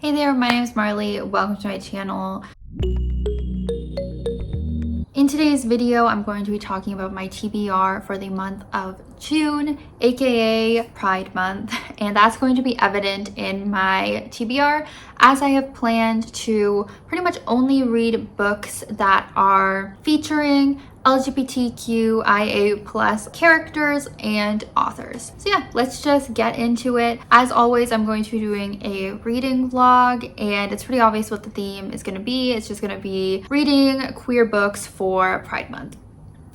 Hey there, my name is Marley. Welcome to my channel. In today's video, I'm going to be talking about my TBR for the month of June, aka Pride Month, and that's going to be evident in my TBR as I have planned to pretty much only read books that are featuring LGBTQIA plus characters and authors. So yeah, let's just get into it. As always, I'm going to be doing a reading vlog, and it's pretty obvious what the theme is going to be. It's just going to be reading queer books for Pride Month.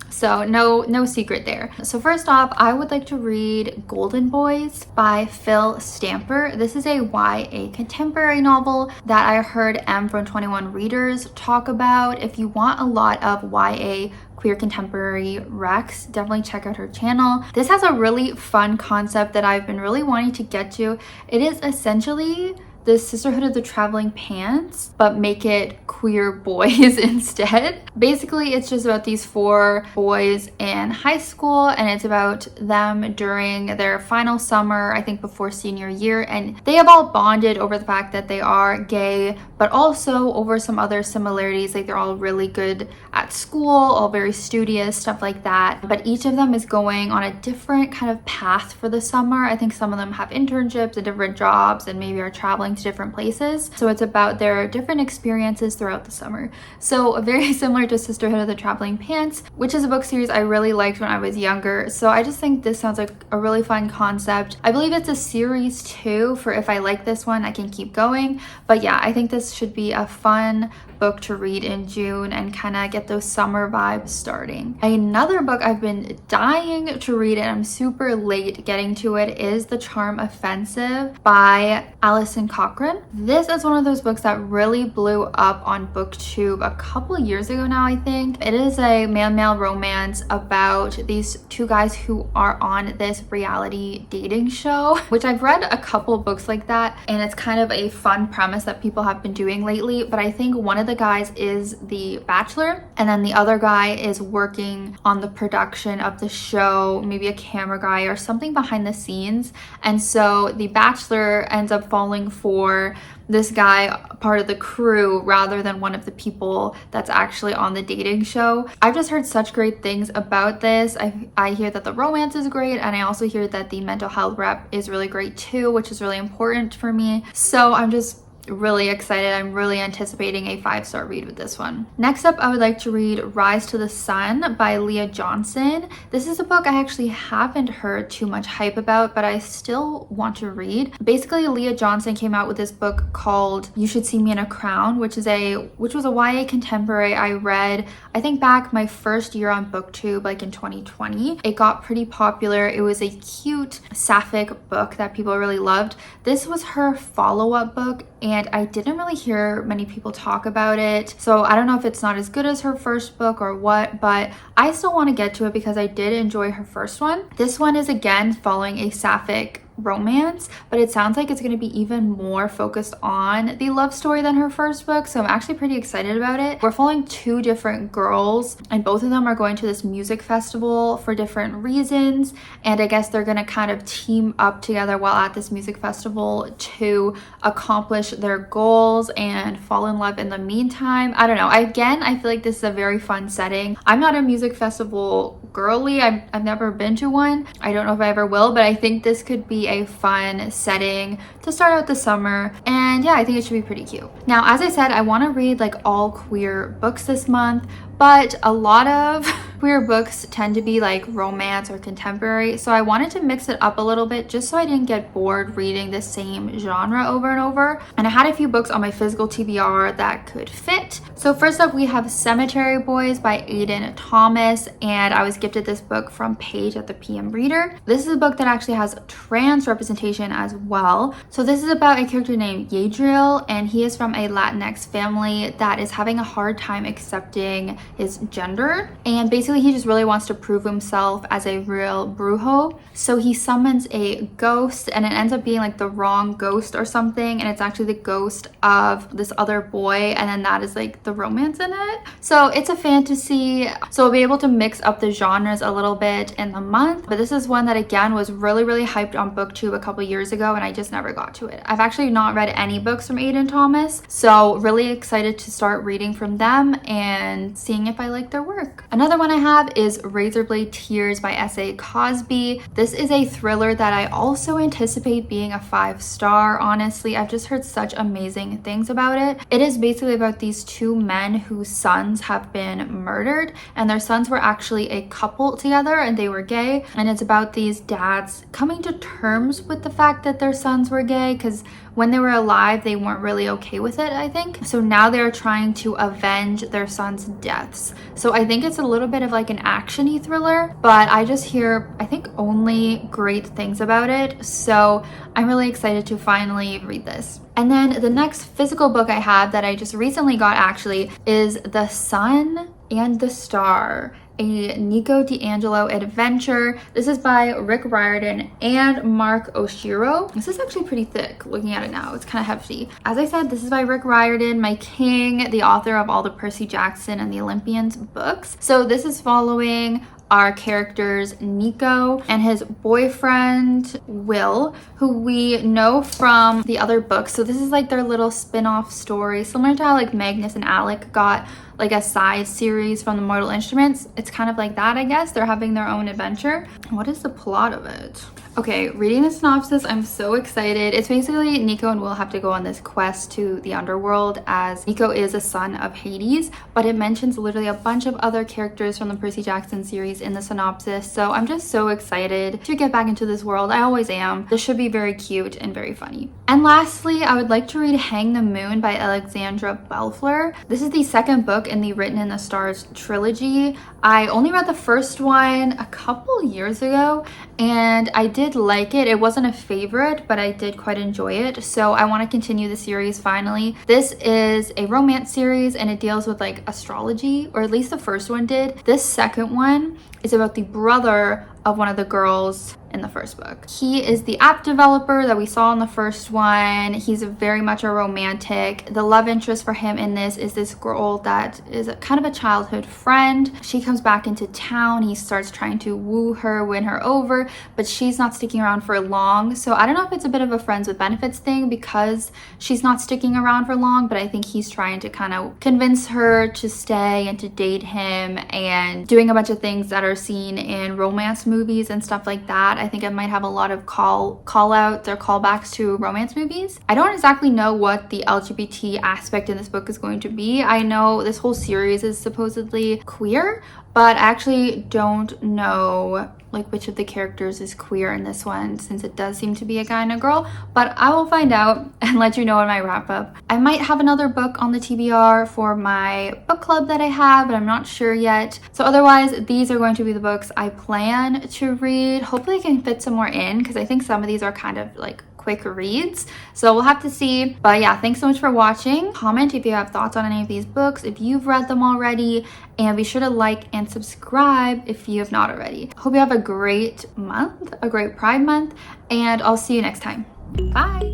So no secret there. So first off, I would like to read Golden Boys by Phil Stamper. This is a YA contemporary novel that I heard M from 21 Readers talk about. If you want a lot of YA queer contemporary recs, definitely check out her channel. This has a really fun concept that I've been really wanting to get to. It is essentially the Sisterhood of the Traveling Pants, but make it queer boys instead. Basically, it's just about these 4 boys in high school, and it's about them during their final summer, I think before senior year, and they have all bonded over the fact that they are gay, but also over some other similarities, like they're all really good at school, all very studious, stuff like that. But each of them is going on a different kind of path for the summer. I think some of them have internships and different jobs and maybe are traveling to different places. So it's about their different experiences throughout the summer. So very similar to Sisterhood of the Traveling Pants, which is a book series I really liked when I was younger. So I just think this sounds like a really fun concept. I believe it's a series too, for if I like this one, I can keep going. But yeah, I think this should be a fun book to read in June and kind of get those summer vibes starting. Another book I've been dying to read and I'm super late getting to it is The Charm Offensive by Alison Cochrane. This is one of those books that really blew up on BookTube a couple of years ago now, I think. It is a male-male romance about these 2 guys who are on this reality dating show, which I've read a couple of books like that, and it's kind of a fun premise that people have been doing lately. But I think one of the guys is the bachelor, and then the other guy is working on the production of the show, maybe a camera guy or something behind the scenes. And so the bachelor ends up falling for this guy, part of the crew, rather than one of the people that's actually on the dating show. I've just heard such great things about this. I hear that the romance is great, and I also hear that the mental health rep is really great too, which is really important for me. So I'm just really excited. I'm really anticipating a 5-star read with this one. Next up, I would like to read Rise to the Sun by Leah Johnson. This is a book I actually haven't heard too much hype about, but I still want to read. Basically, Leah Johnson came out with this book called You Should See Me in a Crown, which was a YA contemporary I read, I think back my first year on BookTube, like in 2020. It got pretty popular. It was a cute sapphic book that people really loved. This was her follow-up book, and I didn't really hear many people talk about it. So I don't know if it's not as good as her first book or what, but I still want to get to it because I did enjoy her first one. This one is again following a sapphic romance, but it sounds like it's going to be even more focused on the love story than her first book, so I'm actually pretty excited about it. We're following 2 different girls, and both of them are going to this music festival for different reasons, and I guess they're going to kind of team up together while at this music festival to accomplish their goals and fall in love in the meantime. I don't know. I feel like this is a very fun setting. I'm not a music festival girly. I've never been to one. I don't know if I ever will, but I think this could be a fun setting to start out the summer, and yeah, I think it should be pretty cute. Now, as I said, I want to read like all queer books this month, but a lot of queer books tend to be like romance or contemporary, so I wanted to mix it up a little bit just so I didn't get bored reading the same genre over and over. And I had a few books on my physical TBR that could fit. So first up, we have Cemetery Boys by Aiden Thomas, and I was gifted this book from Paige at the PM Reader. This is a book that actually has trans representation as well. So this is about a character named Yadriel, and he is from a Latinx family that is having a hard time accepting his gender, and basically he just really wants to prove himself as a real brujo. So he summons a ghost, and it ends up being like the wrong ghost or something, and it's actually the ghost of this other boy, and then that is like the the romance in it. So it's a fantasy, so we'll be able to mix up the genres a little bit in the month. But this is one that again was really hyped on BookTube a couple years ago, and I just never got to it. I've actually not read any books from Aiden Thomas, so really excited to start reading from them and seeing if I like their work. Another one I have is Razorblade Tears by S.A. Cosby. This is a thriller that I also anticipate being a 5-star. Honestly, I've just heard such amazing things about it. It is basically about these two men whose sons have been murdered, and their sons were actually a couple together and they were gay, and it's about these dads coming to terms with the fact that their sons were gay, because when they were alive they weren't really okay with it, I think. So now they're trying to avenge their sons' deaths. So I think it's a little bit of like an action-y thriller, but I just hear, I think, only great things about it, so I'm really excited to finally read this. And then the next physical book I have that I just recently got actually is The Sun and the Star, a Nico D'Angelo adventure. This is by Rick Riordan and Mark Oshiro. This is actually pretty thick looking at it now. It's kind of hefty. As I said, this is by Rick Riordan, my king, the author of all the Percy Jackson and the Olympians books. So this is following our characters Nico and his boyfriend Will, who we know from the other books. So this is like their little spin-off story, similar to how like Magnus and Alec got like a side series from the Mortal Instruments. It's kind of like that, I guess. They're having their own adventure. What is the plot of it? Okay, reading the synopsis, I'm so excited. It's basically Nico and Will have to go on this quest to the underworld, as Nico is a son of Hades, but it mentions literally a bunch of other characters from the Percy Jackson series in the synopsis. So I'm just so excited to get back into this world. I always am. This should be very cute and very funny. And lastly, I would like to read Hang the Moon by Alexandra Belfler. This is the second book in the Written in the Stars trilogy. I only read the first one a couple years ago, and I did like it. It wasn't a favorite, but I did quite enjoy it, so I want to continue the series finally. This is a romance series and it deals with like astrology, or at least the first one did. This second one is about the brother of one of the girls in the first book. He is the app developer that we saw in the first one. He's very much a romantic. The love interest for him in this is this girl that is kind of a childhood friend. She comes back into town. He starts trying to woo her, win her over, but she's not sticking around for long. So I don't know if it's a bit of a friends with benefits thing because she's not sticking around for long, but I think he's trying to kind of convince her to stay and to date him, and doing a bunch of things that are seen in romance movies and stuff like that. I think it might have a lot of call outs or callbacks to romance movies. I don't exactly know what the LGBT aspect in this book is going to be. I know this whole series is supposedly queer, but I actually don't know like which of the characters is queer in this one, since it does seem to be a guy and a girl, but I will find out and let you know in my wrap up. I might have another book on the TBR for my book club that I have, but I'm not sure yet. So otherwise, these are going to be the books I plan to read. Hopefully I can fit some more in, because I think some of these are kind of like quick reads, so we'll have to see. But yeah, thanks so much for watching. Comment if you have thoughts on any of these books, if you've read them already, and be sure to like and subscribe if you have not already. Hope you have a great month, a great Pride month, and I'll see you next time. Bye.